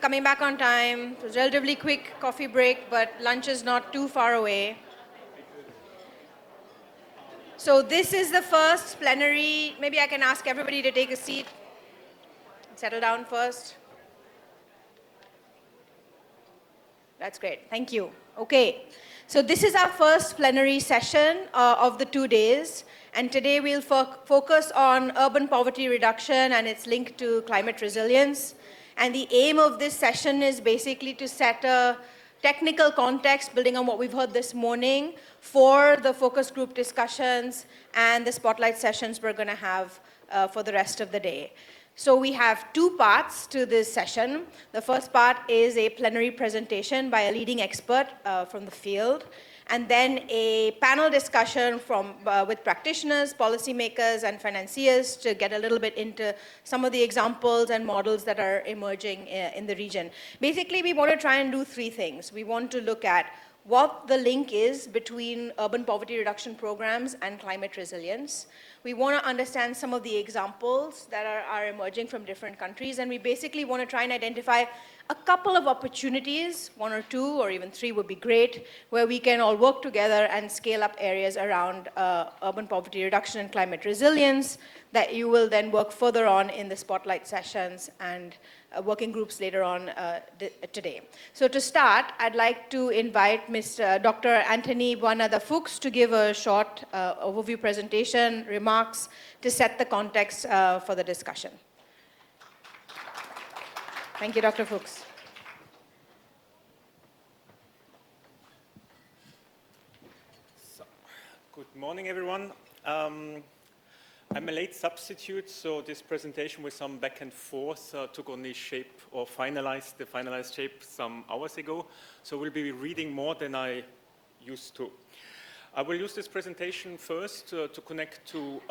Coming back on time. It was a relatively quick coffee break, but lunch is not too far away. So this is the first plenary. Maybe I can ask everybody to take a seat. Settle down first. That's great. Thank you. Okay. So this is our first plenary session of the 2 days. And today we'll focus on urban poverty reduction and its link to climate resilience. And the aim of this session is basically to set a technical context, building on what we've heard this morning, for the focus group discussions and the spotlight sessions we're going to have for the rest of the day. So we have two parts to this session. The first part is a plenary presentation by a leading expert from the field, and then a panel discussion with practitioners, policymakers, and financiers to get a little bit into some of the examples and models that are emerging in the region. Basically, we want to try and do three things. We want to look at what the link is between urban poverty reduction programs and climate resilience. We want to understand some of the examples that are emerging from different countries, and we basically want to try and identify a couple of opportunities, one or two or even three would be great, where we can all work together and scale up areas around urban poverty reduction and climate resilience that you will then work further on in the spotlight sessions and working groups later on today. So to start, I'd like to invite Dr. Anthony Buonada-Fuchs to give a short overview presentation, remarks to set the context for the discussion. Thank you, Dr. Fuchs. Good morning, everyone. I'm a late substitute, so this presentation with some back and forth took only shape or finalized shape some hours ago. So we'll be reading more than I used to. I will use this presentation first to connect to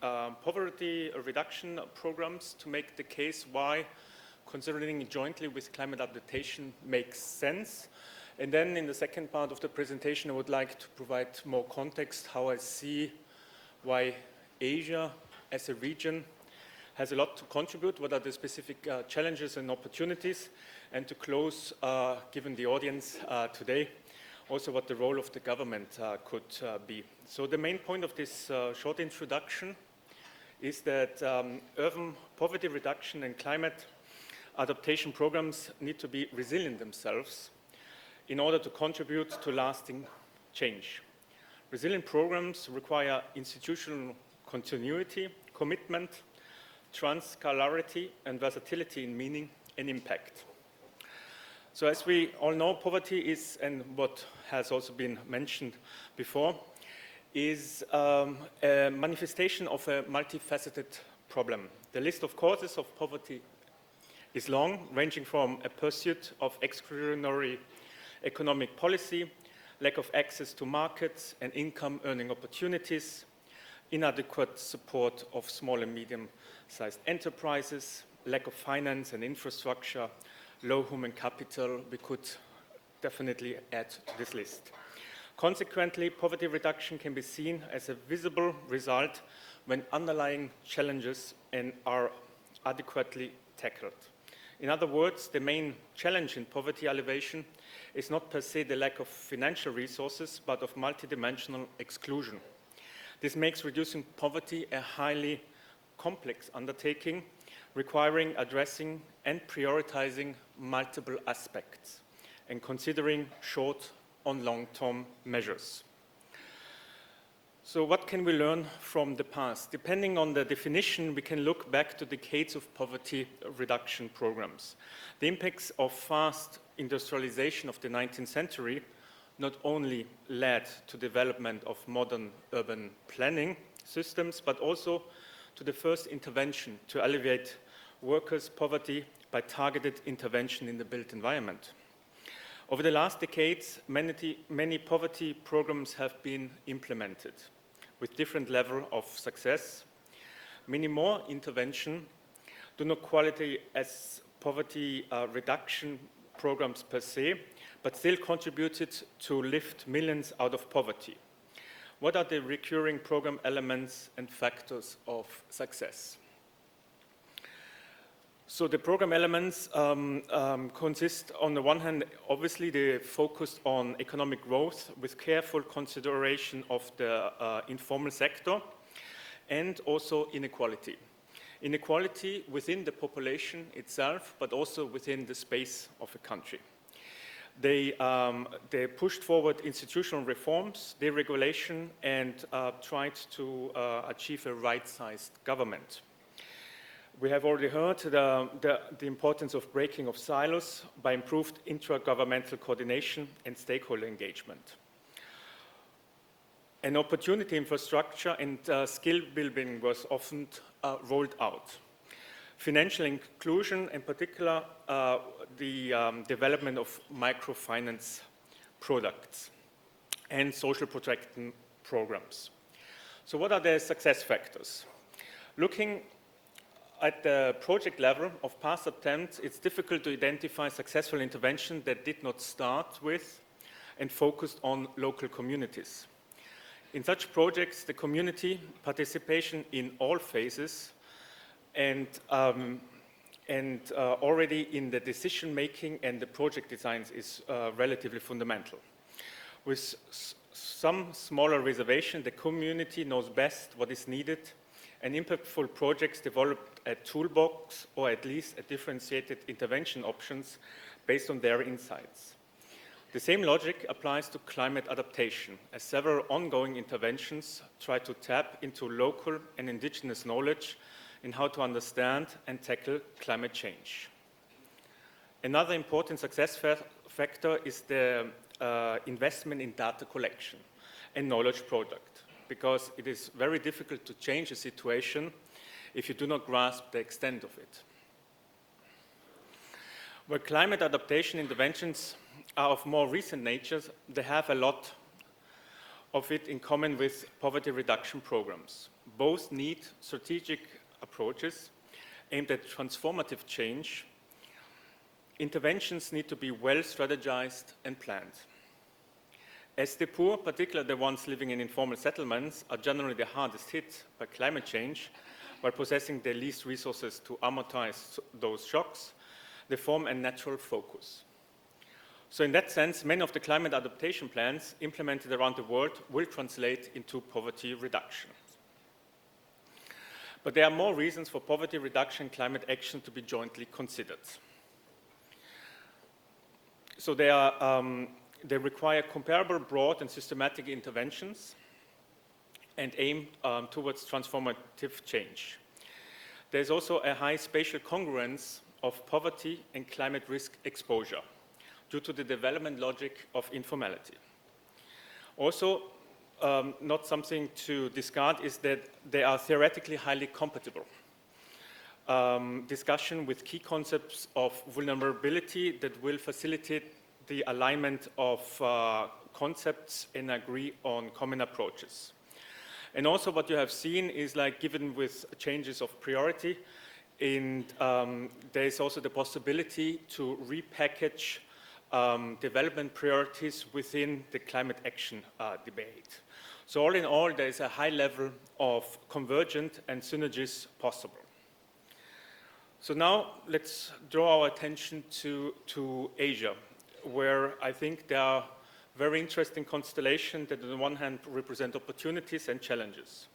poverty reduction programs to make the case why considering jointly with climate adaptation makes sense. And then in the second part of the presentation, I would like to provide more context how I see why Asia as a region has a lot to contribute, what are the specific challenges and opportunities, and to close, given the audience today, also what the role of the government could be. So the main point of this short introduction is that urban poverty reduction and climate adaptation programs need to be resilient themselves in order to contribute to lasting change. Resilient programs require institutional continuity, commitment, transcalarity, and versatility in meaning and impact. So as we all know, poverty is, and what has also been mentioned before, is a manifestation of a multifaceted problem. The list of causes of poverty is long, ranging from a pursuit of exclusionary economic policy, lack of access to markets and income-earning opportunities, inadequate support of small and medium-sized enterprises, lack of finance and infrastructure, low human capital. We could definitely add to this list. Consequently, poverty reduction can be seen as a visible result when underlying challenges are adequately tackled. In other words, the main challenge in poverty alleviation is not per se the lack of financial resources, but of multidimensional exclusion. This makes reducing poverty a highly complex undertaking, requiring addressing and prioritizing multiple aspects and considering short and long-term measures. So what can we learn from the past? Depending on the definition, we can look back to decades of poverty reduction programs. The impacts of fast industrialization of the 19th century not only led to development of modern urban planning systems, but also to the first intervention to alleviate workers' poverty by targeted intervention in the built environment. Over the last decades, many poverty programs have been implemented with different level of success. Many more intervention do not qualify as poverty reduction programs per se, but still contributed to lift millions out of poverty. What are the recurring program elements and factors of success? So the program elements consist, on the one hand, obviously they focus on economic growth with careful consideration of the informal sector and also inequality. Inequality within the population itself, but also within the space of a country. They pushed forward institutional reforms, deregulation, and tried to achieve a right-sized government. We have already heard the importance of breaking of silos by improved intra-governmental coordination and stakeholder engagement. An opportunity infrastructure and skill building was often rolled out. Financial inclusion, in particular, the development of microfinance products and social protection programs. So what are the success factors? Looking at the project level of past attempts, it's difficult to identify successful interventions that did not start with and focused on local communities. In such projects, the community participation in all phases and already in the decision-making and the project designs is relatively fundamental. With some smaller reservation, the community knows best what is needed, and impactful projects developed a toolbox or at least a differentiated intervention options based on their insights. The same logic applies to climate adaptation, as several ongoing interventions try to tap into local and indigenous knowledge in how to understand and tackle climate change. Another important success factor is the investment in data collection and knowledge product, because it is very difficult to change a situation if you do not grasp the extent of it. Where climate adaptation interventions are of more recent nature, they have a lot of it in common with poverty reduction programs. Both need strategic approaches aimed at transformative change. Interventions need to be well strategized and planned. As the poor, particularly the ones living in informal settlements, are generally the hardest hit by climate change, while possessing the least resources to amortize those shocks, they form a natural focus. So in that sense, many of the climate adaptation plans implemented around the world will translate into poverty reduction. But there are more reasons for poverty reduction and climate action to be jointly considered. So they require comparable, broad, and systematic interventions and aim towards transformative change. There's also a high spatial congruence of poverty and climate risk exposure due to the development logic of informality. Also, not something to discard is that they are theoretically highly compatible. Discussion with key concepts of vulnerability that will facilitate the alignment of concepts and agree on common approaches. And also what you have seen is, like, given with changes of priority, and there is also the possibility to repackage development priorities within the climate action debate. So all in all, there is a high level of convergent and synergies possible. So now let's draw our attention to Asia, where I think there are very interesting constellations that on the one hand represent opportunities and challenges.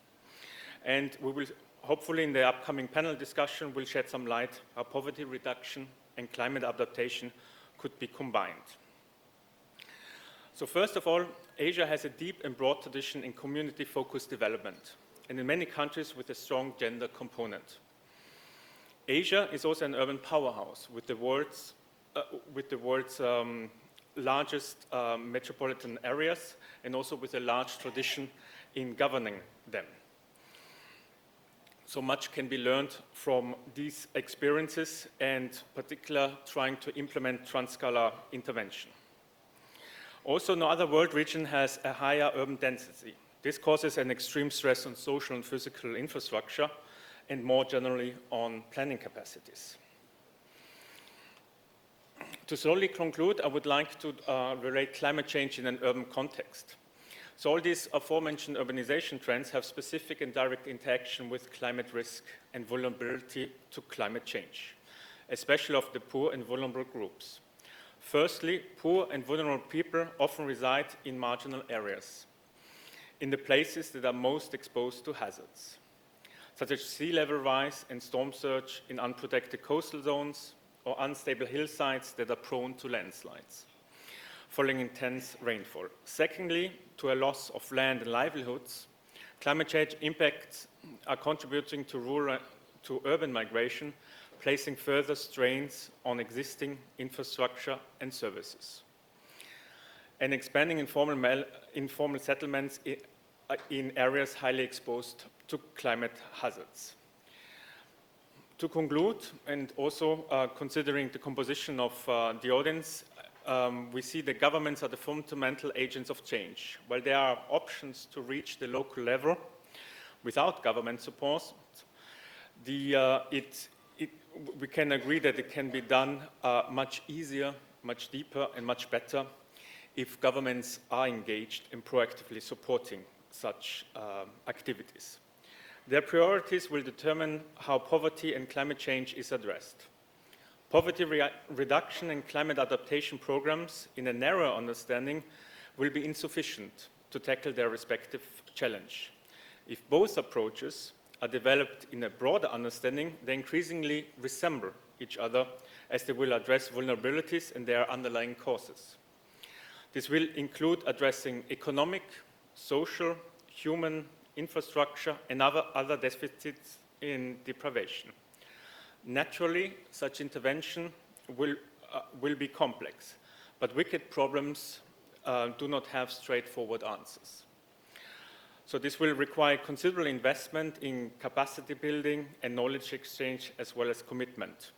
And we will hopefully in the upcoming panel discussion will shed some light how poverty reduction and climate adaptation could be combined. So first of all, Asia has a deep and broad tradition in community-focused development, and in many countries with a strong gender component. Asia is also an urban powerhouse with the world's largest metropolitan areas, and also with a large tradition in governing them. So much can be learned from these experiences, and particularly trying to implement trans-scalar intervention. Also, no other world region has a higher urban density. This causes an extreme stress on social and physical infrastructure, and more generally on planning capacities. To slowly conclude, I would like to relate climate change in an urban context. So all these aforementioned urbanization trends have specific and direct interaction with climate risk and vulnerability to climate change. especially of the poor and vulnerable groups. Firstly, poor and vulnerable people often reside in marginal areas, in the places that are most exposed to hazards, such as sea level rise and storm surge in unprotected coastal zones or unstable hillsides that are prone to landslides following intense rainfall. Secondly, to a loss of land and livelihoods, climate change impacts are contributing to urban migration, placing further strains on existing infrastructure and services, and expanding informal settlements in areas highly exposed to climate hazards. To conclude, and also considering the composition of the audience, we see that governments are the fundamental agents of change. While there are options to reach the local level without government support, we can agree that it can be done much easier, much deeper, and much better if governments are engaged in proactively supporting such activities. Their priorities will determine how poverty and climate change is addressed. Poverty reduction and climate adaptation programs, in a narrow understanding, will be insufficient to tackle their respective challenge. If both approaches are developed in a broader understanding, they increasingly resemble each other as they will address vulnerabilities and their underlying causes. This will include addressing economic, social, human, infrastructure, and other deficits in deprivation. Naturally, such intervention will be complex, but wicked problems do not have straightforward answers. So this will require considerable investment in capacity building and knowledge exchange, as well as commitment.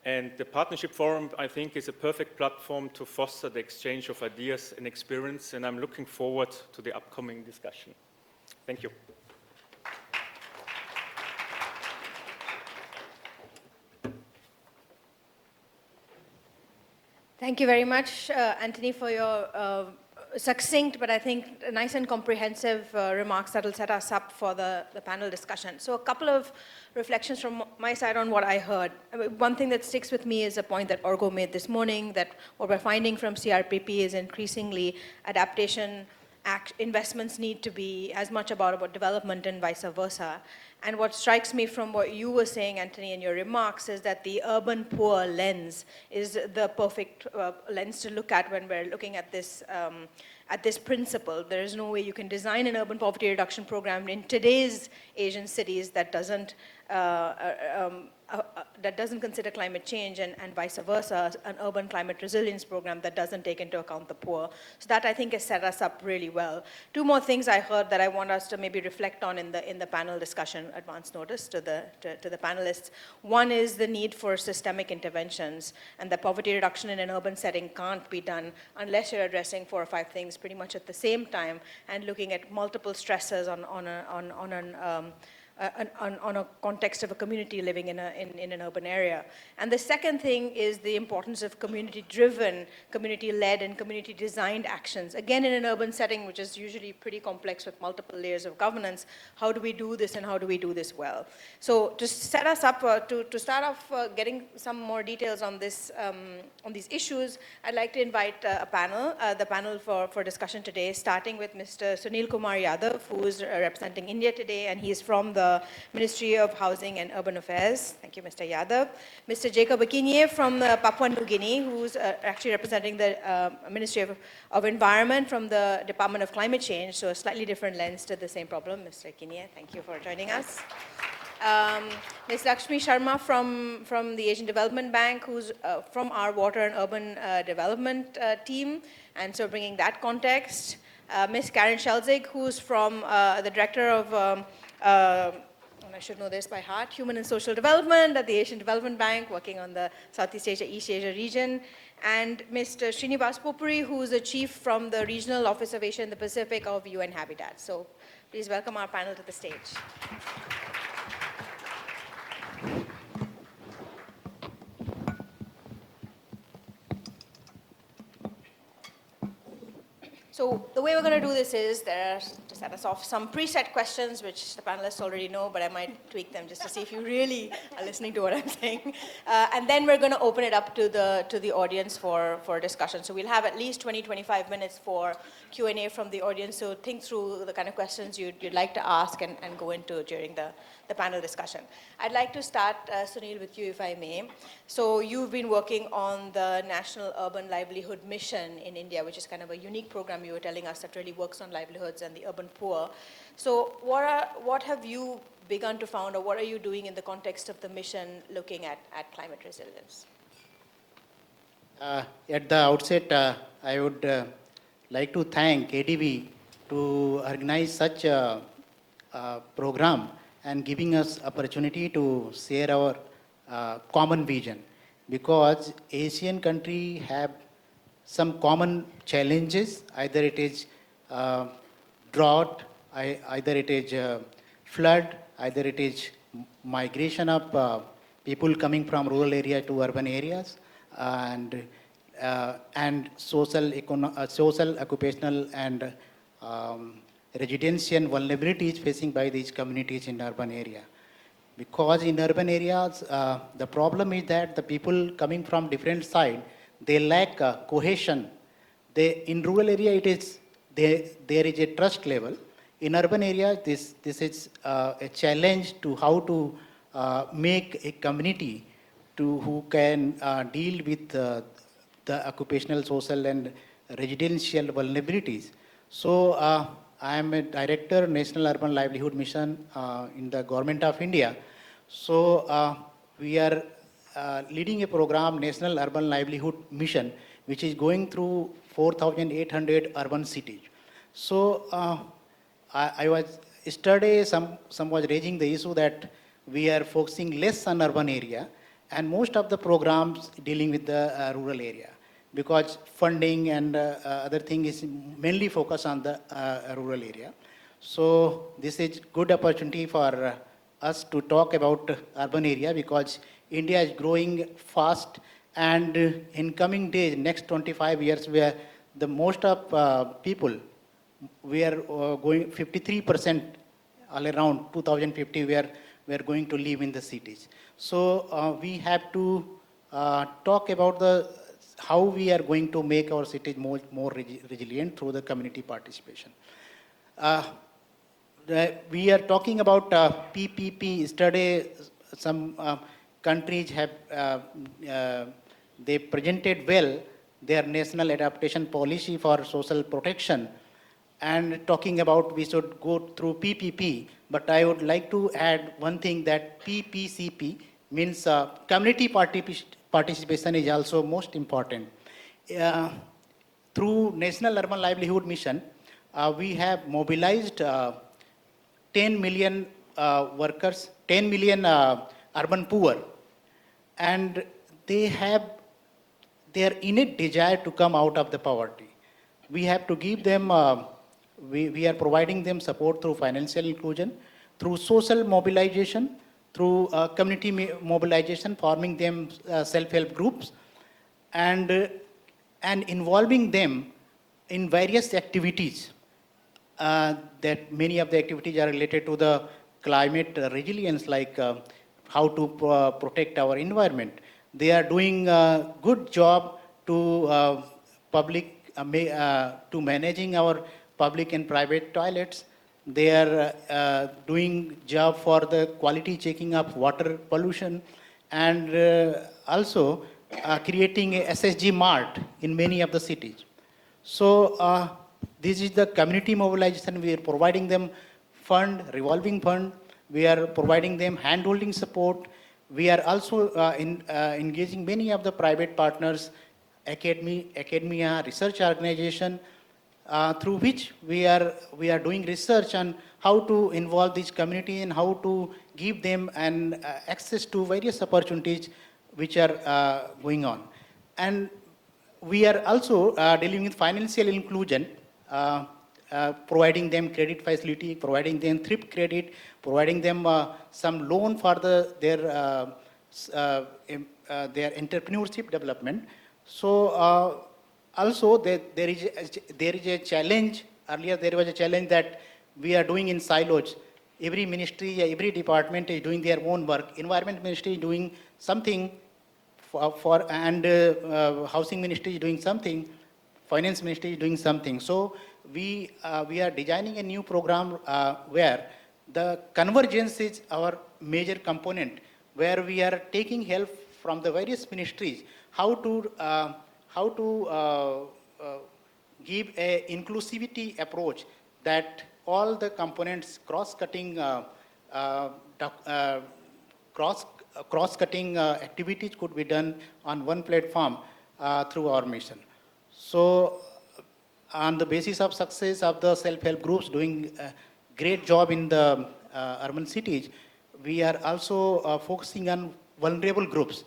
And the Partnership Forum, I think, is a perfect platform to foster the exchange of ideas and experience, and I'm looking forward to the upcoming discussion. Thank you. Thank you very much, Anthony, for your succinct, but I think nice and comprehensive remarks that will set us up for the panel discussion. So a couple of reflections from my side on what I heard. I mean, one thing that sticks with me is a point that Orgo made this morning, that what we're finding from CRPP is increasingly adaptation investments need to be as much about development and vice versa. And what strikes me from what you were saying, Anthony, in your remarks, is that the urban poor lens is the perfect lens to look at when we're looking at this principle. There is no way you can design an urban poverty reduction program in today's Asian cities that doesn't consider climate change, and vice versa, an urban climate resilience program that doesn't take into account the poor. So that, I think, has set us up really well. Two more things I heard that I want us to maybe reflect on in the panel discussion, advance notice to the panelists. One is the need for systemic interventions, and that poverty reduction in an urban setting can't be done unless you're addressing 4 or 5 things pretty much at the same time and looking at multiple stresses on a context of a community living in an urban area. And the second thing is the importance of community-driven, community-led, and community-designed actions. Again, in an urban setting, which is usually pretty complex with multiple layers of governance, how do we do this and how do we do this well? So to set us up, to start off getting some more details on this, on these issues, I'd like to invite the panel for discussion today, starting with Mr. Sunil Kumar Yadav, who is representing India today, and he is from the Ministry of Housing and Urban Affairs. Thank you, Mr. Yadav. Mr. Jacob Akinye from Papua New Guinea, who's actually representing the Ministry of Environment from the Department of Climate Change, so a slightly different lens to the same problem. Mr. Akinye, thank you for joining us. Ms. Lakshmi Sharma from the Asian Development Bank, who's from our Water and Urban Development team, and so bringing that context. Ms. Karen Schelzig, who's from the Director of and I should know this by heart, Human and Social Development at the Asian Development Bank, working on the Southeast Asia, East Asia region. And Mr. Srinivas Popuri, who is the Chief from the Regional Office of Asia and the Pacific of UN Habitat. So please welcome our panel to the stage. So the way we're going to do this is, there are to set us off, some preset questions, which the panelists already know, but I might tweak them just to see if you really are listening to what I'm saying. And then we're going to open it up to the audience for discussion. So we'll have at least 20, 25 minutes for Q&A from the audience. So think through the kind of questions you'd like to ask and go into during the panel discussion. I'd like to start, Sunil, with you, if I may. So you've been working on the National Urban Livelihood Mission in India, which is kind of a unique program you were telling us that really works on livelihoods and the urban poor. So what have you begun to found, or what are you doing in the context of the mission looking at climate resilience? At the outset, I would like to thank ADB to organize such a program and giving us opportunity to share our common vision, because Asian countries have some common challenges. Either it is drought, either it is flood, either it is migration of people coming from rural area to urban areas, and social, occupational, and residential vulnerabilities facing by these communities in urban area. Because in urban areas, the problem is that the people coming from different side, they lack cohesion. In rural area, there is a trust level. In urban areas, this is a challenge to how to make a community who can deal with the occupational, social, and residential vulnerabilities. So I am a director, National Urban Livelihood Mission in the Government of India. So we are leading a program, National Urban Livelihood Mission, which is going through 4,800 urban cities. So I was yesterday, some was raising the issue that we are focusing less on urban area, and most of the programs dealing with the rural area, because funding and other thing is mainly focused on the rural area. So this is good opportunity for us to talk about urban area, because India is growing fast, and in coming days, next 25 years, where the most of people, we are going 53% all around 2050, we are going to live in the cities. So we have to talk about how we are going to make our cities more resilient through the community participation. We are talking about PPP. Yesterday, some countries have, they presented well their national adaptation policy for social protection, and talking about we should go through PPP. But I would like to add one thing, that PPCP means community participation is also most important. Through National Urban Livelihood Mission, we have mobilized 10 million workers, 10 million urban poor, and they have their innate desire to come out of the poverty. We have to give them, we are providing them support through financial inclusion, through social mobilization, through community mobilization, forming them self-help groups, and involving them in various activities. That many of the activities are related to the climate resilience, like how to protect our environment. They are doing a good job to to managing our public and private toilets. They are doing job for the quality checking of water pollution, and also creating a SSG mart in many of the cities. So this is the community mobilization. We are providing them fund, revolving fund. We are providing them hand-holding support. We are also engaging many of the private partners, academia, research organization, through which we are doing research on how to involve this community and how to give them access to various opportunities which are going on. And we are also dealing with financial inclusion, providing them credit facility, providing them thrift credit, providing them some loan for their entrepreneurship development. So also there is a challenge. Earlier there was a challenge that we are doing in silos. Every ministry, every department is doing their own work. Environment Ministry is doing something and Housing Ministry is doing something, Finance Ministry is doing something. So we are designing a new program where the convergence is our major component, where we are taking help from the various ministries, how to give a inclusivity approach that all the components cross-cutting cross-cutting activities could be done on one platform through our mission. So on the basis of success of the self-help groups doing a great job in the urban cities, we are also focusing on vulnerable groups,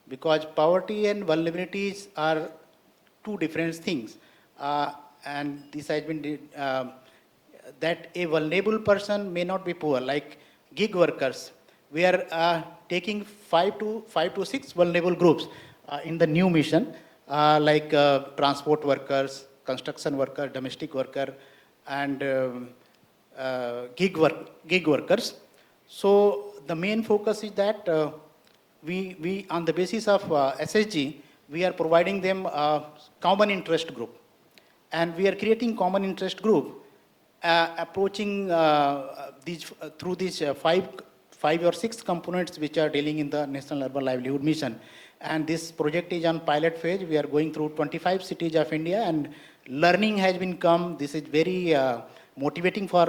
because poverty and vulnerabilities are two different things. And this has been that a vulnerable person may not be poor, like gig workers. We are taking 5 to 6 vulnerable groups in the new mission, like transport workers, construction worker, domestic worker, and gig workers. So the main focus is that we on the basis of SSG, we are providing them a common interest group. And we are creating common interest group, approaching these through these five or six components which are dealing in the National Urban Livelihood Mission. And this project is on pilot phase. We are going through 25 cities of India, and learning has been come. This is very motivating for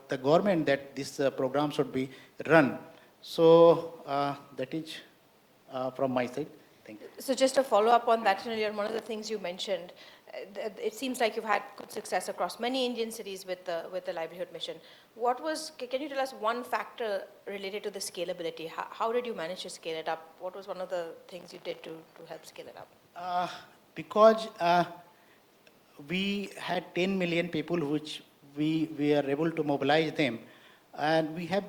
the government that this program should be run. So that is from my side. Thank you. So just to follow up on that, Sunil, one of the things you mentioned, it seems like you've had good success across many Indian cities with the livelihood mission. Can you tell us one factor related to the scalability? How did you manage to scale it up? What was one of the things you did to help scale it up? Because we had 10 million people which we are able to mobilize them. And we have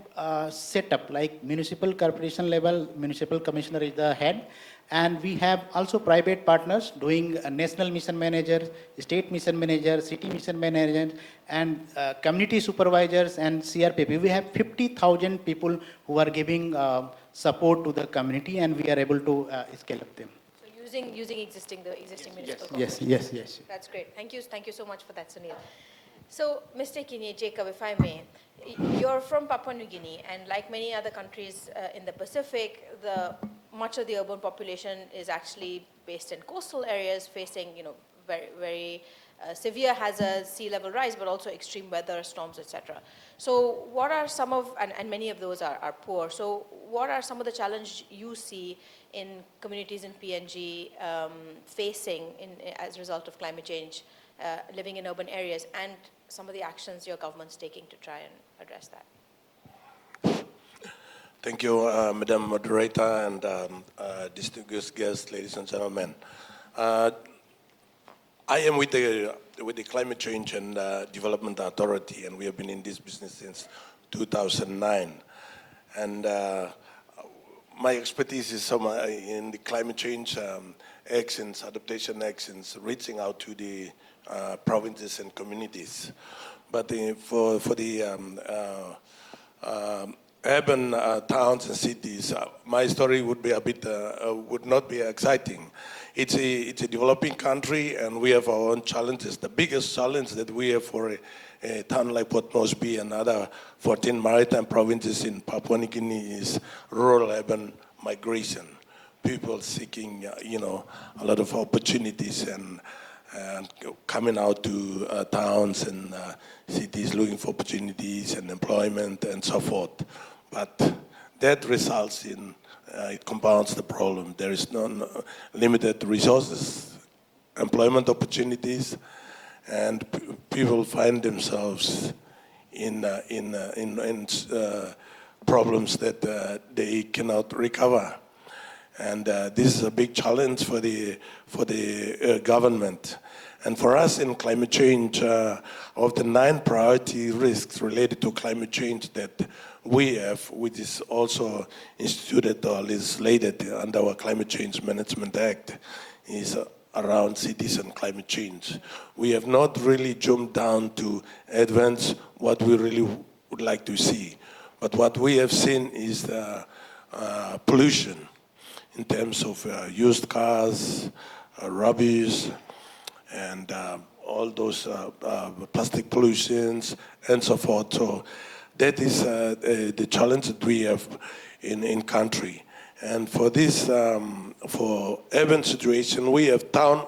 set up like municipal corporation level, municipal commissioner is the head. And we have also private partners doing national mission managers, state mission managers, city mission managers, and community supervisors and CRPP. We have 50,000 people who are giving support to the community, and we are able to scale up them. So using the existing municipal Yes. That's great. Thank you so much for that, Sunil. So, Mr. Kini, Jacob, if I may, you're from Papua New Guinea, and like many other countries in the Pacific, much of the urban population is actually based in coastal areas, facing very, very severe hazards, sea level rise, but also extreme weather, storms, etc. So, what are some of, and many of those are poor. So, what are some of the challenges you see in communities in PNG facing as a result of climate change, living in urban areas, and some of the actions your government's taking to try and address that? Thank you, Madam Moderator, and distinguished guests, ladies and gentlemen. I am with the Climate Change and Development Authority, and we have been in this business since 2009. And my expertise is in the climate change actions, adaptation actions, reaching out to the provinces and communities. But for the urban towns and cities, my story would be a bit would not be exciting. It's a developing country, and we have our own challenges. The biggest challenge that we have for a town like Port Moresby and other 14 maritime provinces in Papua New Guinea is rural-urban migration. People seeking, a lot of opportunities and coming out to towns and cities looking for opportunities and employment and so forth. But that results in, it compounds the problem. There is no limited resources, employment opportunities, and people find themselves in problems that they cannot recover. And this is a big challenge for the government. And for us in climate change, of the 9 priority risks related to climate change that we have, which is also instituted or legislated under our Climate Change Management Act, is around cities and climate change. We have not really jumped down to advance what we really would like to see. But what we have seen is pollution in terms of used cars, rubbish, and all those plastic pollutions and so forth. So that is the challenge that we have in country. And for this, for urban situation, we have town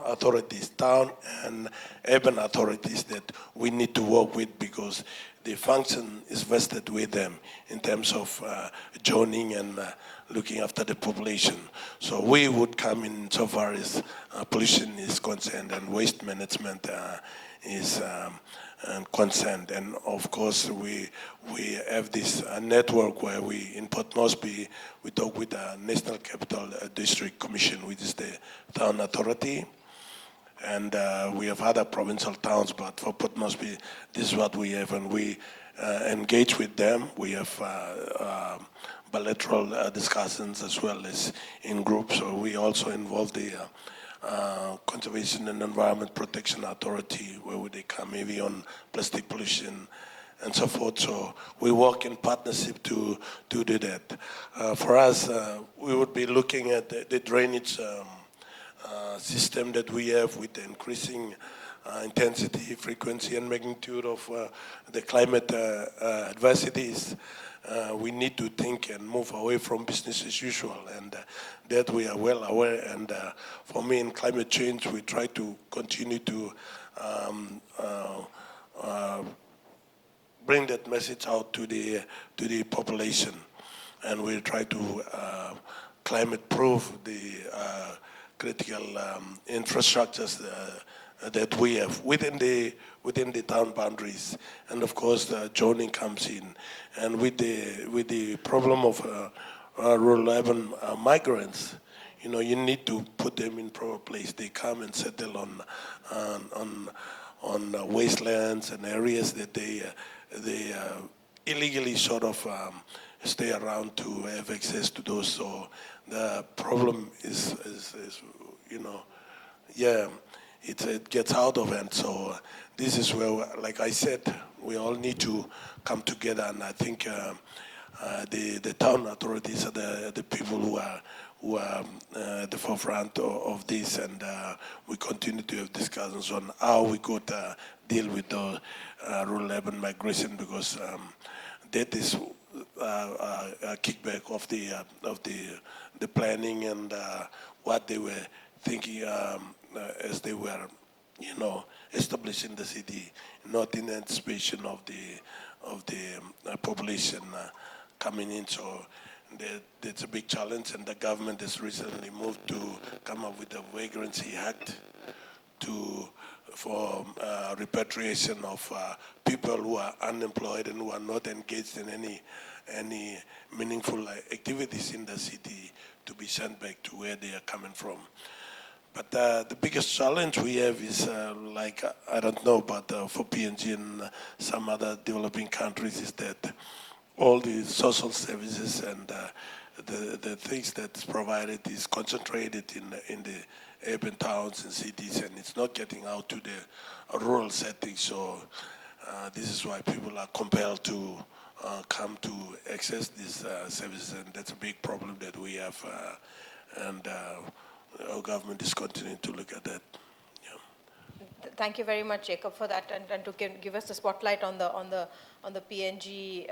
and urban authorities that we need to work with, because the function is vested with them in terms of joining and looking after the population. So we would come in so far as pollution is concerned and waste management is concerned. And of course, we have this network where we, in Port Moresby, we talk with the National Capital District Commission, which is the town authority. And we have other provincial towns, but for Port Moresby, this is what we have, and we engage with them. We have bilateral discussions as well as in groups. So we also involve the Conservation and Environment Protection Authority, where they come maybe on plastic pollution and so forth. So we work in partnership to do that. For us, we would be looking at the drainage system that we have with the increasing intensity, frequency, and magnitude of the climate adversities. We need to think and move away from business as usual, and that we are well aware. And for me, in climate change, we try to continue to bring that message out to the population, and we try to climate-proof the critical infrastructures that we have within the town boundaries. And of course, zoning comes in, and with the problem of rural urban migrants, you need to put them in proper place. They come and settle on wastelands and areas that they illegally sort of stay around to have access to those. So the problem is it gets out of hand. So this is where, like I said, we all need to come together, and I think the town authorities are the people who are at the forefront of this, and we continue to have discussions on how we could deal with the rural urban migration, because that is a kickback of the planning and what they were thinking as they were, establishing the city, not in anticipation of the population coming in. So that's a big challenge, and the government has recently moved to come up with a Vagrancy Act for repatriation of people who are unemployed and who are not engaged in any meaningful activities in the city, to be sent back to where they are coming from. But the biggest challenge we have is, I don't know, but for PNG and some other developing countries, is that all the social services and the things that's provided is concentrated in the urban towns and cities, and it's not getting out to the rural settings. So this is why people are compelled to come to access these services, and that's a big problem that we have, and our government is continuing to look at that. Yeah. Thank you very much, Jacob, for that, and to give us the spotlight on the PNG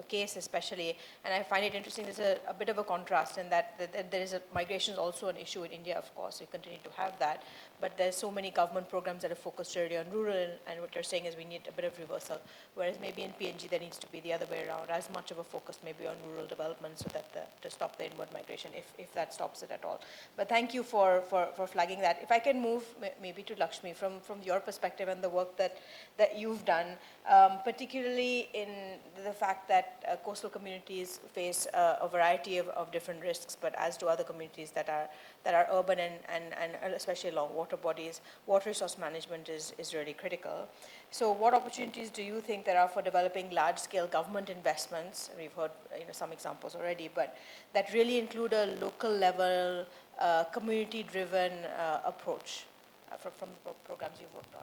case especially. And I find it interesting. There's a bit of a contrast in that there is migration is also an issue in India, of course. We continue to have that, but there's so many government programs that are focused really on rural, and what you're saying is we need a bit of reversal, whereas maybe in PNG there needs to be the other way around, as much of a focus maybe on rural development, so that to stop the inward migration, if that stops it at all. But thank you for flagging that. If I can move maybe to Lakshmi from your perspective and the work that you've done, particularly in the fact that coastal communities face a variety of different risks, but as do other communities that are urban and especially along water bodies, water resource management is really critical. So what opportunities do you think there are for developing large-scale government investments? We've heard some examples already, but that really include a local level, community-driven approach from the programs you've worked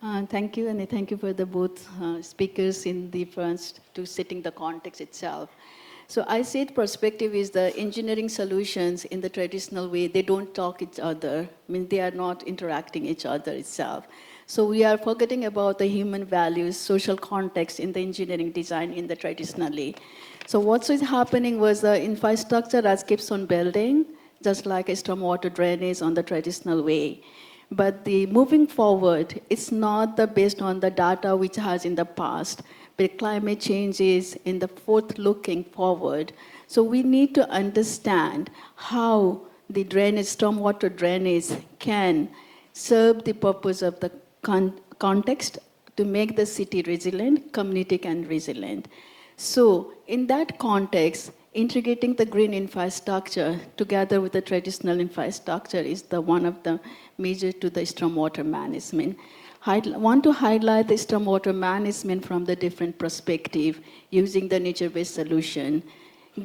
on? Thank you, and thank you for the both speakers in the front to setting the context itself. So I said perspective is the engineering solutions in the traditional way, they don't talk each other. I mean, they are not interacting each other itself. So we are forgetting about the human values, social context in the engineering design in the traditionally. So what is happening was the infrastructure as keeps on building, just like a stormwater drainage on the traditional way. But the moving forward, it's not based on the data which has in the past, but climate change is in the forth looking forward. So we need to understand how the drainage, stormwater drainage can serve the purpose of the context to make the city resilient, community and resilient. So in that context, integrating the green infrastructure together with the traditional infrastructure is one of the major to the stormwater management. I want to highlight the stormwater management from the different perspective using the nature-based solution.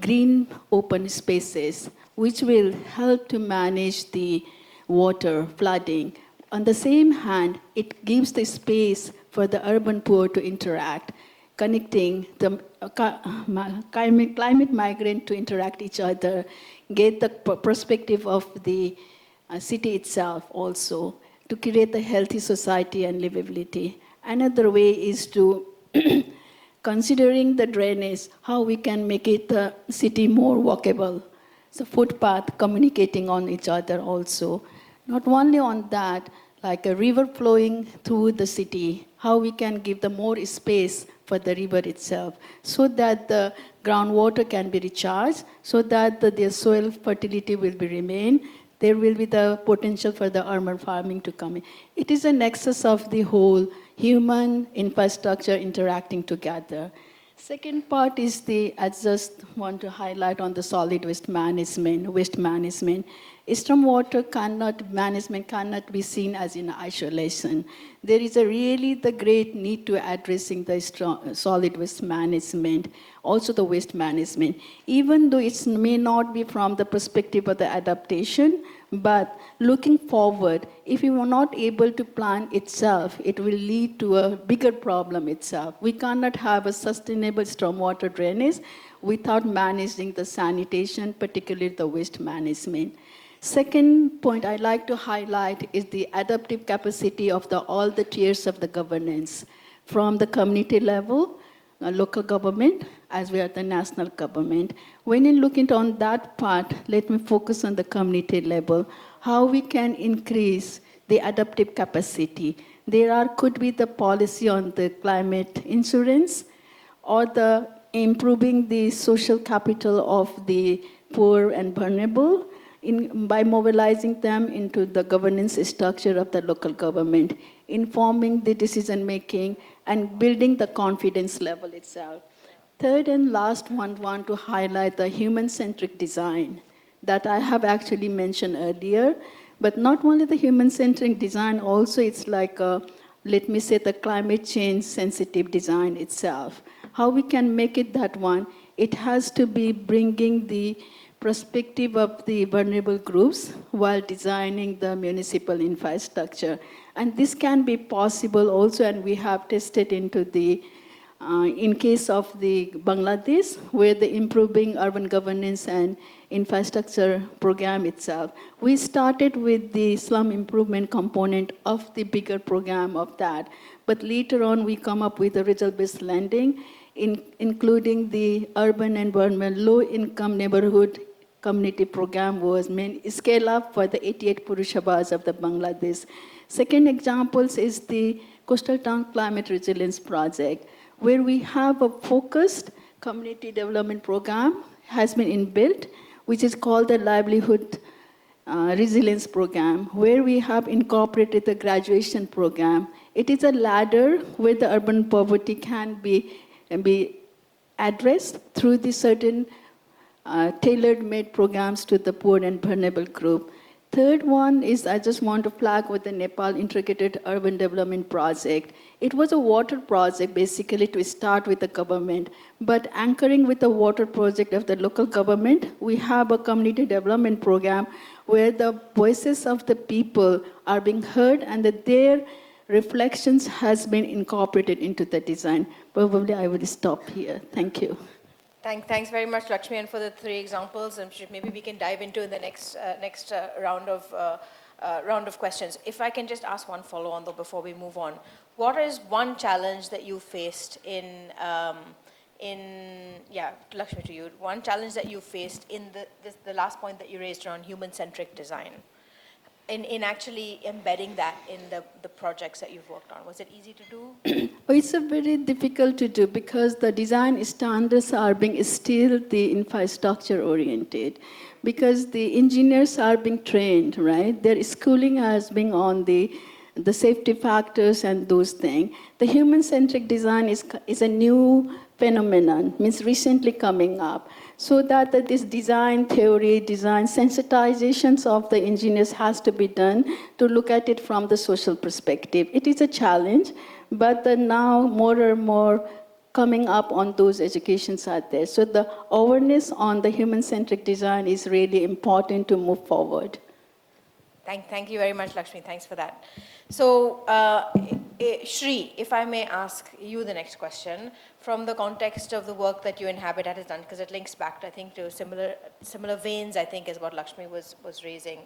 Green open spaces, which will help to manage the water flooding. On the same hand, it gives the space for the urban poor to interact, connecting the climate migrant to interact each other, get the perspective of the city itself also, to create a healthy society and livability. Another way is to considering the drainage, how we can make it the city more walkable. So footpath communicating on each other also. Not only on that, like a river flowing through the city, how we can give the more space for the river itself, so that the groundwater can be recharged, so that the soil fertility will be remain. There will be the potential for the urban farming to come in. It is a nexus of the whole human infrastructure interacting together. Second part is I just want to highlight on the solid waste management, Stormwater management cannot be seen as in isolation. There is really the great need to addressing the solid waste management, also the waste management. Even though it may not be from the perspective of the adaptation, but looking forward, if we were not able to plan itself, it will lead to a bigger problem itself. We cannot have a sustainable stormwater drainage without managing the sanitation, particularly the waste management. Second point I'd like to highlight is the adaptive capacity of all the tiers of the governance, from the community level, local government, as well as the national government. When you look into on that part, let me focus on the community level, how we can increase the adaptive capacity. Could be the policy on the climate insurance, or the improving the social capital of the poor and vulnerable, by mobilizing them into the governance structure of the local government, informing the decision making and building the confidence level itself. Third and last one, want to highlight the human-centric design that I have actually mentioned earlier, but not only the human-centric design, also it's like, let me say, the climate change sensitive design itself. How we can make it that one, it has to be bringing the perspective of the vulnerable groups while designing the municipal infrastructure. And this can be possible also, and we have tested into in case of the Bangladesh, where the improving urban governance and infrastructure program itself. We started with the slum improvement component of the bigger program of that, but later on we come up with a result-based lending, including the urban environment, low-income neighborhood community program was scale up for the 88 Purushabas of the Bangladesh. Second examples is the Coastal Town Climate Resilience Project, where we have a focused community development program has been inbuilt, which is called the Livelihood Resilience Program, where we have incorporated the graduation program. It is a ladder where the urban poverty can be addressed through the certain tailored-made programs to the poor and vulnerable group. Third one is, I just want to flag with the Nepal Integrated Urban Development Project. It was a water project, basically, to start with the government. But anchoring with the water project of the local government, we have a community development program where the voices of the people are being heard and that their reflections has been incorporated into the design. Probably I will stop here. Thank you. Thanks very much, Lakshmi, and for the 3 examples. And maybe we can dive into in the next round of questions. If I can just ask one follow-on though before we move on, what is one challenge that you faced Lakshmi, to you, one challenge that you faced in the last point that you raised around human-centric design, in actually embedding that in the projects that you've worked on? Was it easy to do? It's a very difficult to do because the design standards are being still the infrastructure oriented, because the engineers are being trained, right? Their schooling has been on the safety factors and those things. The human-centric design is a new phenomenon, means recently coming up. So that this design theory, design sensitizations of the engineers has to be done to look at it from the social perspective. It is a challenge, but now more and more coming up on those educations are there. So the awareness on the human-centric design is really important to move forward. Thank you very much, Lakshmi. Thanks for that. So, Shri, if I may ask you the next question, from the context of the work that you in Habitat has done, because it links back, I think, to similar veins, I think, is what Lakshmi was raising.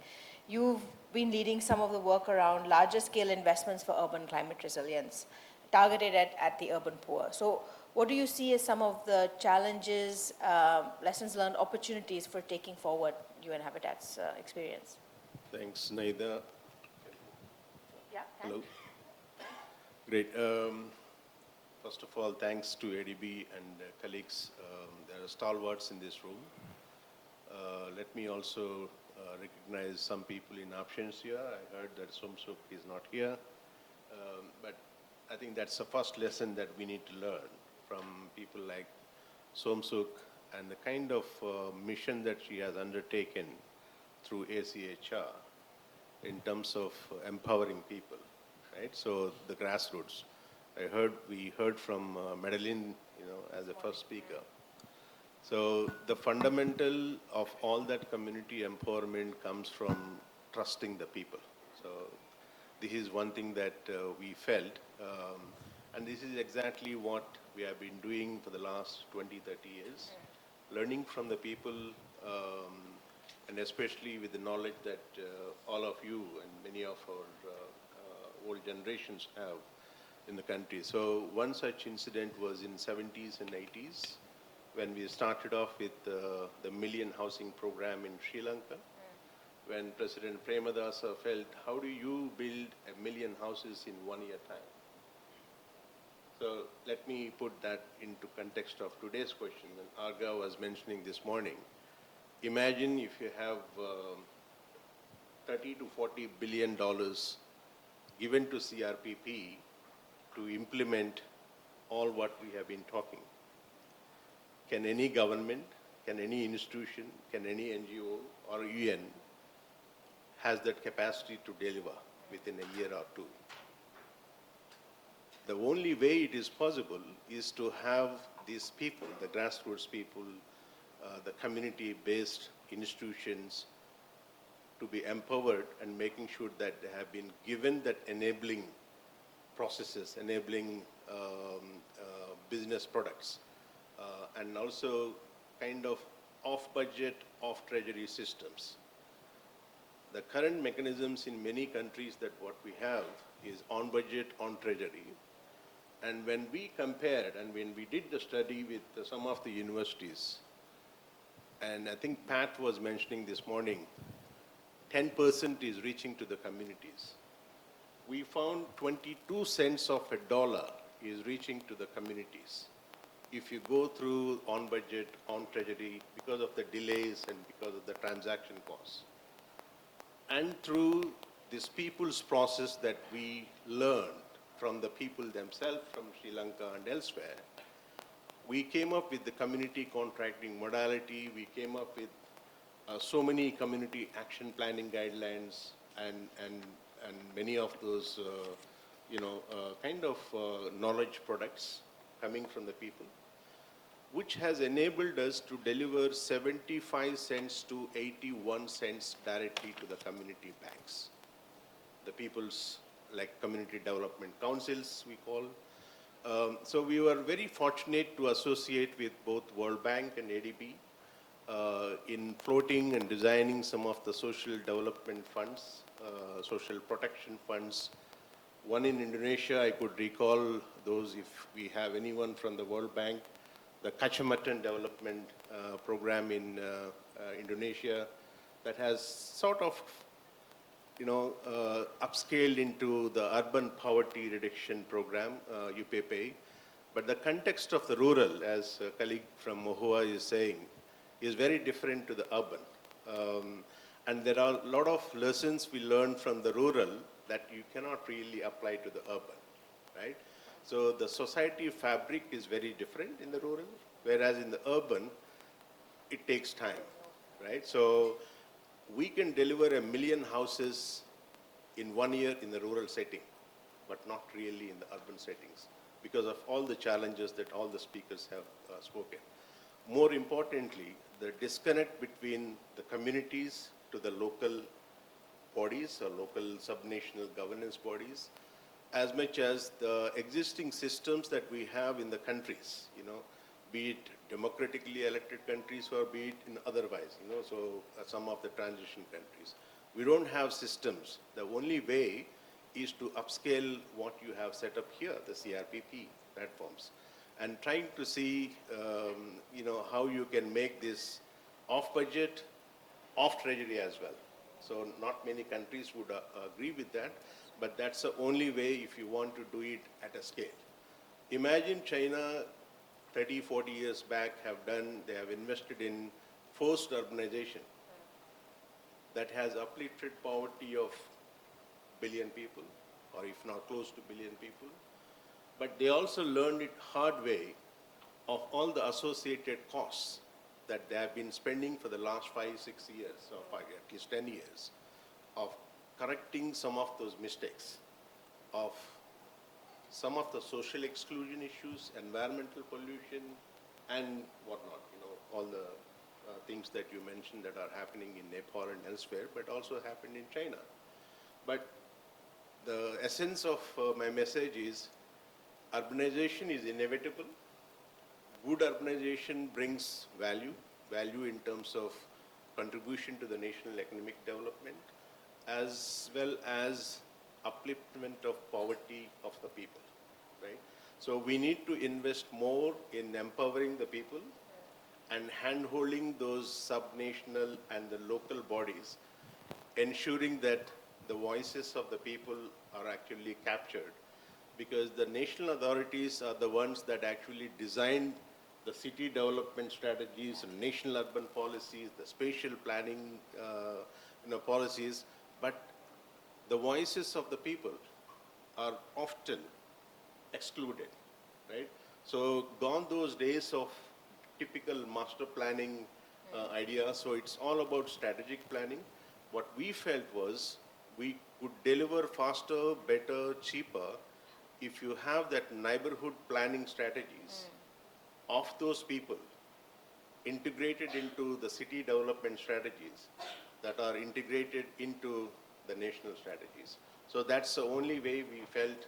You've been leading some of the work around larger scale investments for urban climate resilience, targeted at the urban poor. So, what do you see as some of the challenges, lessons learned, opportunities for taking forward UN Habitat's experience? Thanks, Naida. Yeah. Hello. Great. First of all, thanks to ADB and colleagues. There are stalwarts in this room. Let me also recognize some people in absence here. I heard that Somsuk is not here. But I think that's the first lesson that we need to learn from people like Somsuk and the kind of mission that she has undertaken through ACHR in terms of empowering people, right? So the grassroots. We heard from Madeline, as the first speaker. So the fundamental of all that community empowerment comes from trusting the people. So this is one thing that we felt, and this is exactly what we have been doing for the last 20, 30 years, learning from the people, and especially with the knowledge that all of you and many of our old generations have in the country. So one such incident was in 70s and 80s when we started off with the Million Housing Program in Sri Lanka, when President Premadasa felt, how do you build 1 million houses in 1 year time? So let me put that into context of today's question. And Arga was mentioning this morning, imagine if you have $30 to $40 billion given to CRPP to implement all what we have been talking. Can any government, can any institution, can any NGO or UN has that capacity to deliver within a year or two? The only way it is possible is to have these people, the grassroots people, the community-based institutions, to be empowered and making sure that they have been given that enabling processes, enabling business products, and also kind of off-budget, off-treasury systems. The current mechanisms in many countries that what we have is on-budget, on-treasury. And when we compared and when we did the study with some of the universities, and I think Pat was mentioning this morning, 10% is reaching to the communities. We found 22 cents of a dollar is reaching to the communities. If you go through on budget, on treasury, because of the delays and because of the transaction costs. And through this people's process that we learned from the people themselves, from Sri Lanka and elsewhere, we came up with the community contracting modality. We came up with so many community action planning guidelines and many of those, kind of knowledge products coming from the people. which has enabled us to deliver 75 cents to 81 cents directly to the community banks. The people's, like community development councils, we call. So we were very fortunate to associate with both World Bank and ADB in floating and designing some of the social development funds, social protection funds. One in Indonesia, I could recall those if we have anyone from the World Bank, the Kacamatan Development Program in Indonesia that has sort of, upscaled into the urban poverty reduction program, UPPay. But the context of the rural, as a colleague from Mohua is saying, is very different to the urban. And there are a lot of lessons we learned from the rural that you cannot really apply to the urban, right? So the society fabric is very different in the rural, whereas in the urban, it takes time, right? So we can deliver 1 million houses in 1 year in the rural setting, but not really in the urban settings because of all the challenges that all the speakers have spoken. More importantly, the disconnect between the communities to the local bodies or local subnational governance bodies, as much as the existing systems that we have in the countries, be it democratically elected countries or be it in otherwise, so some of the transition countries. We don't have systems. The only way is to upscale what you have set up here, the CRPP platforms, and trying to see, how you can make this off budget, off treasury as well. So not many countries would agree with that, but that's the only way if you want to do it at a scale. Imagine China 30, 40 years back they have invested in forced urbanization that has uplifted poverty of billion people, or if not close to billion people. But they also learned it hard way of all the associated costs that they have been spending for the last 5, 6 years, or at least 10 years, of correcting some of those mistakes, of some of the social exclusion issues, environmental pollution, and whatnot, all the things that you mentioned that are happening in Nepal and elsewhere, but also happened in China. But the essence of my message is urbanization is inevitable. Good urbanization brings value in terms of contribution to the national economic development, as well as upliftment of poverty of the people, right? So we need to invest more in empowering the people and hand-holding those subnational and the local bodies, ensuring that the voices of the people are actually captured, because the national authorities are the ones that actually design the city development strategies and national urban policies, the spatial planning policies, but the voices of the people are often excluded, right? So gone those days of typical master planning ideas, so it's all about strategic planning. What we felt was we could deliver faster, better, cheaper if you have that neighborhood planning strategies of those people integrated into the city development strategies that are integrated into the national strategies. So that's the only way we felt,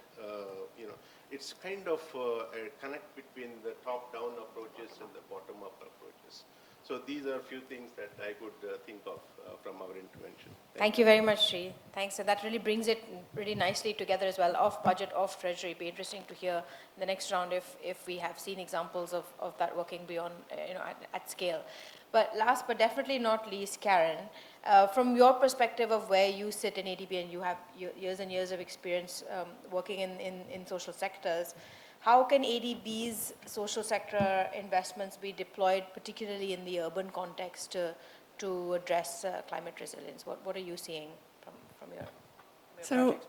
it's kind of a connect between the top-down approaches and the bottom-up approaches. So these are a few things that I could think of from our intervention. Thank you very much, Sri. Thanks. So that really brings it really nicely together as well. Off budget, off treasury. It'd be interesting to hear in the next round if we have seen examples of that working beyond, at scale. But last but definitely not least, Karen, from your perspective of where you sit in ADB and you have years and years of experience working in social sectors, how can ADB's social sector investments be deployed, particularly in the urban context, to address climate resilience? What are you seeing from your projects?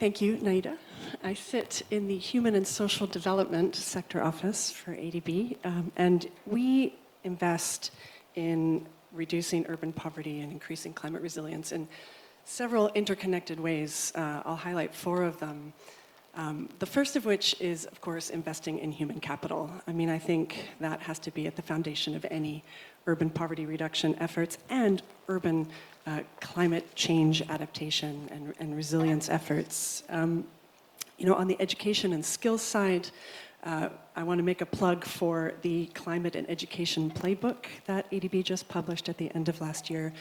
Thank you, Naida. I sit in the Human and Social Development Sector Office for ADB, and we invest in reducing urban poverty and increasing climate resilience in several interconnected ways. I'll highlight 4 of them. The first of which is, of course, investing in human capital. I mean, I think that has to be at the foundation of any urban poverty reduction efforts and urban climate change adaptation and resilience efforts. You know, on the education and skills side, I want to make a plug for the Climate and Education Playbook that ADB just published at the end of last year,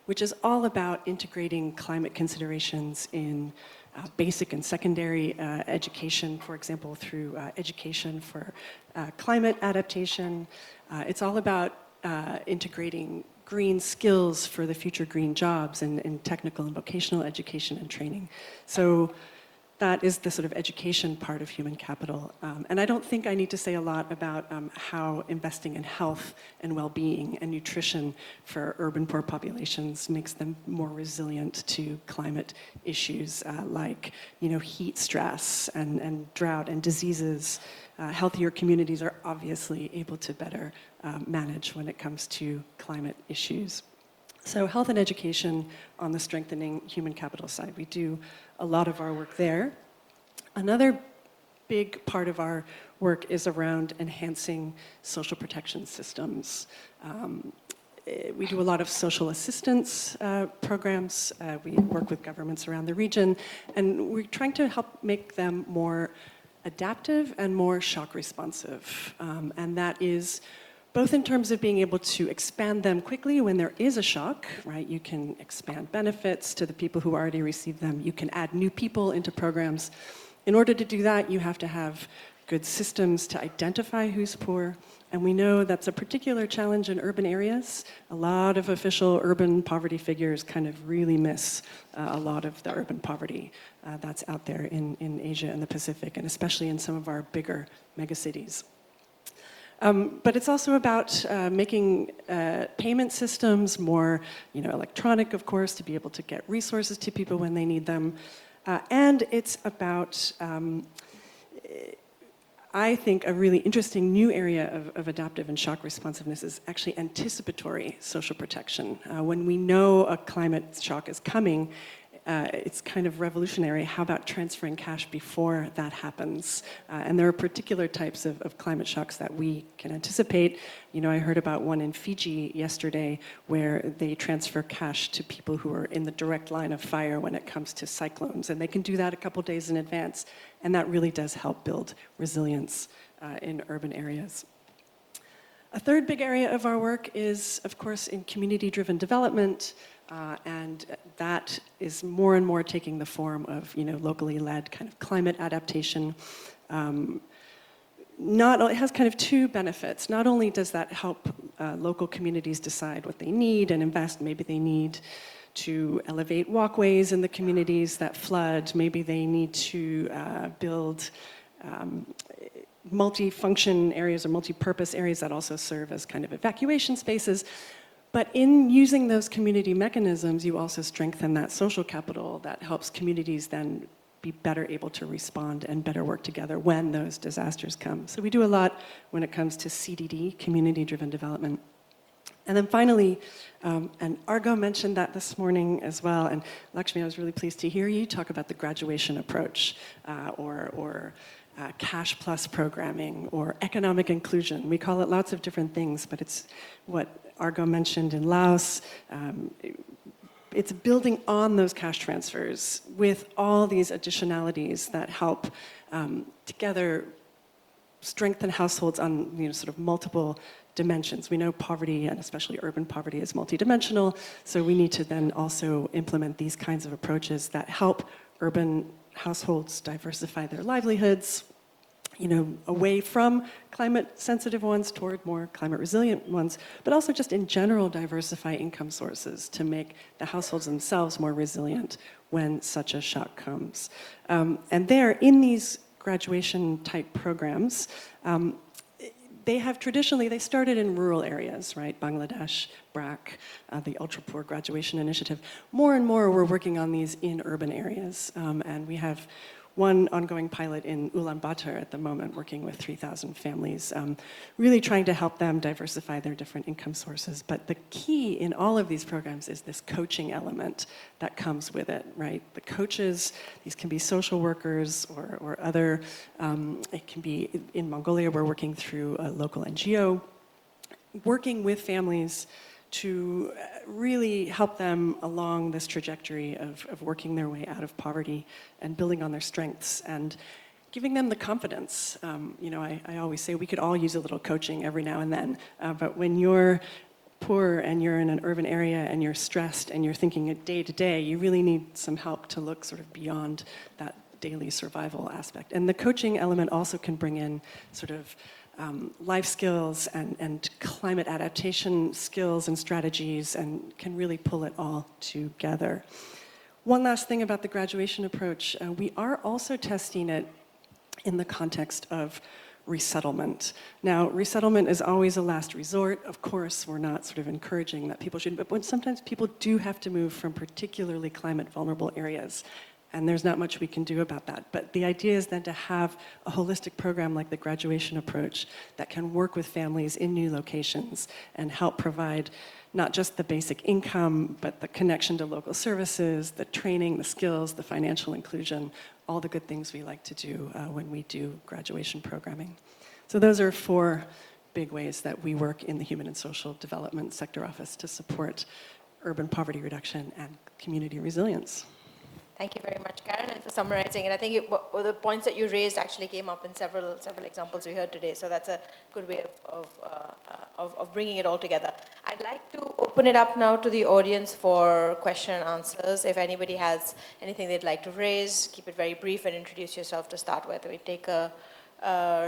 which is all about integrating climate considerations in basic and secondary education, for example, through education for climate adaptation. It's all about integrating green skills for the future green jobs in technical and vocational education and training. So that is the sort of education part of human capital. And I don't think I need to say a lot about how investing in health and well-being and nutrition for urban poor populations makes them more resilient to climate issues like, you know, heat stress and drought and diseases. Healthier communities are obviously able to better manage when it comes to climate issues. So health and education on the strengthening human capital side, we do a lot of our work there. Another big part of our work is around enhancing social protection systems. We do a lot of social assistance programs. We work with governments around the region, and we're trying to help make them more adaptive and more shock responsive. And that is both in terms of being able to expand them quickly when there is a shock, right? You can expand benefits to the people who already receive them. You can add new people into programs. In order to do that, you have to have good systems to identify who's poor. And we know that's a particular challenge in urban areas. A lot of official urban poverty figures kind of really miss a lot of the urban poverty that's out there in Asia and the Pacific, and especially in some of our bigger megacities. But it's also about making payment systems more, you know, electronic, of course, to be able to get resources to people when they need them. And it's about, I think, a really interesting new area of adaptive and shock responsiveness is actually anticipatory social protection. When we know a climate shock is coming, it's kind of revolutionary. How about transferring cash before that happens? And there are particular types of climate shocks that we can anticipate. You know, I heard about one in Fiji yesterday where they transfer cash to people who are in the direct line of fire when it comes to cyclones. And they can do that a couple days in advance. And that really does help build resilience in urban areas. A third big area of our work is, of course, in community-driven development. And that is more and more taking the form of, you know, locally led kind of climate adaptation. It has kind of two benefits. Not only does that help local communities decide what they need and invest, maybe they need to elevate walkways in the communities that flood, maybe they need to build multi-function areas or multi-purpose areas that also serve as kind of evacuation spaces. But in using those community mechanisms, you also strengthen that social capital that helps communities then be better able to respond and better work together when those disasters come. So we do a lot when it comes to CDD, community-driven development. And then finally, and Argo mentioned that this morning as well, and Lakshmi, I was really pleased to hear you talk about the graduation approach or cash plus programming or economic inclusion. We call it lots of different things, but it's what Argo mentioned in Laos. It's building on those cash transfers with all these additionalities that help together strengthen households on, you know, sort of multiple dimensions. We know poverty, and especially urban poverty, is multidimensional, so we need to then also implement these kinds of approaches that help urban households diversify their livelihoods, you know, away from climate-sensitive ones toward more climate-resilient ones, but also just in general diversify income sources to make the households themselves more resilient when such a shock comes. And there, in these graduation-type programs, they have traditionally, they started in rural areas, right? Bangladesh, BRAC, the Ultra Poor Graduation Initiative. More and more, we're working on these in urban areas, and we have one ongoing pilot in Ulaanbaatar at the moment, working with 3,000 families, really trying to help them diversify their different income sources. But the key in all of these programs is this coaching element that comes with it, right? The coaches, these can be social workers or other, it can be, in Mongolia, we're working through a local NGO, working with families to really help them along this trajectory of working their way out of poverty and building on their strengths and giving them the confidence. You know, I always say we could all use a little coaching every now and then, but when you're poor and you're in an urban area and you're stressed and you're thinking day to day, you really need some help to look sort of beyond that daily survival aspect. And the coaching element also can bring in sort of life skills and climate adaptation skills and strategies, and can really pull it all together. One last thing about the graduation approach, we are also testing it in the context of resettlement. Now, resettlement is always a last resort. Of course, we're not sort of encouraging that people should, but when sometimes people do have to move from particularly climate vulnerable areas, and there's not much we can do about that. But the idea is then to have a holistic program like the graduation approach that can work with families in new locations and help provide not just the basic income, but the connection to local services, the training, the skills, the financial inclusion, all the good things we like to do when we do graduation programming. So those are 4 big ways that we work in the Human and Social Development Sector Office to support urban poverty reduction and community resilience. Thank you very much, Karen, and for summarizing. And I think the points that you raised actually came up in several examples we heard today. So that's a good way of bringing it all together. I'd like to open it up now to the audience for question and answers. If anybody has anything they'd like to raise, keep it very brief and introduce yourself to start with. We take a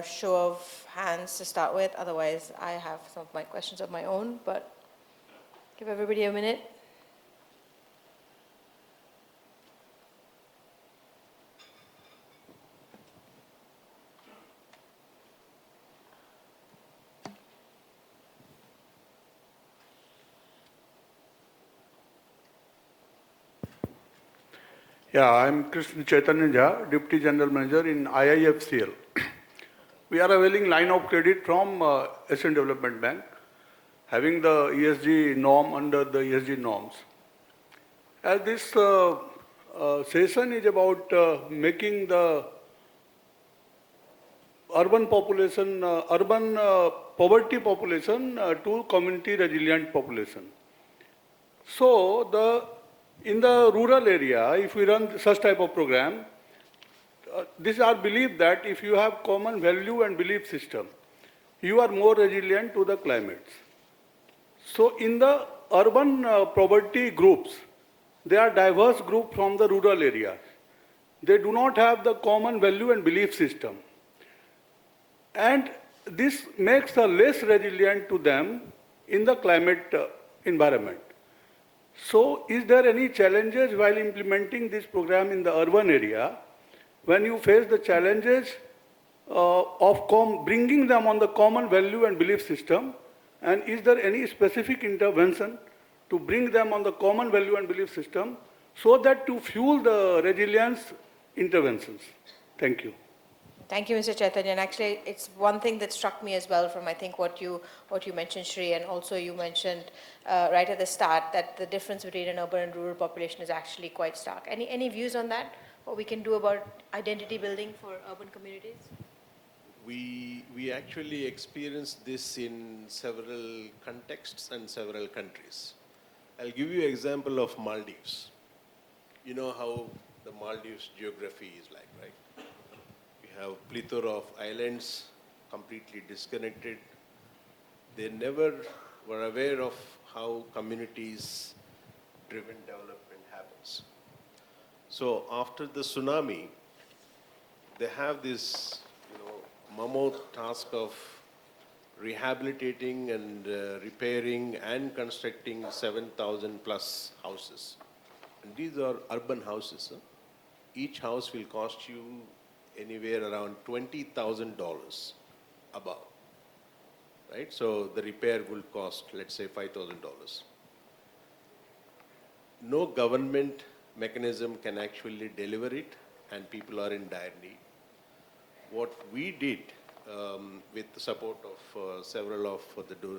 show of hands to start with. Otherwise, I have some of my questions of my own, but give everybody a minute. Yeah, I'm Krishna Chaitanya Jha, Deputy General Manager in IIFCL. We are availing line of credit from Asian Development Bank, having the ESG norm under the ESG norms. As this session is about making the urban population, urban poverty population to community resilient population. So in the rural area, if we run such type of program, this is our belief that if you have common value and belief system, you are more resilient to the climates. So in the urban poverty groups, they are diverse group from the rural areas. They do not have the common value and belief system. And this makes us less resilient to them in the climate environment. So is there any challenges while implementing this program in the urban area when you face the challenges of bringing them on the common value and belief system? And is there any specific intervention to bring them on the common value and belief system so that to fuel the resilience interventions? Thank you. Thank you, Mr. Chaitanya. And actually, it's one thing that struck me as well from, I think, what you mentioned, Shri, and also you mentioned right at the start that the difference between an urban and rural population is actually quite stark. Any views on that? What we can do about identity building for urban communities? We actually experienced this in several contexts and several countries. I'll give you an example of Maldives. You know how the Maldives geography is like, right? Have plethora of islands, completely disconnected. They never were aware of how communities-driven development happens. So after the tsunami, they have this, mammoth task of rehabilitating and repairing and constructing 7,000 plus houses. And these are urban houses. Huh? Each house will cost you anywhere around $20,000 above, right? So the repair will cost, let's say, $5,000. No government mechanism can actually deliver it, and people are in dire need. What we did with the support of several of the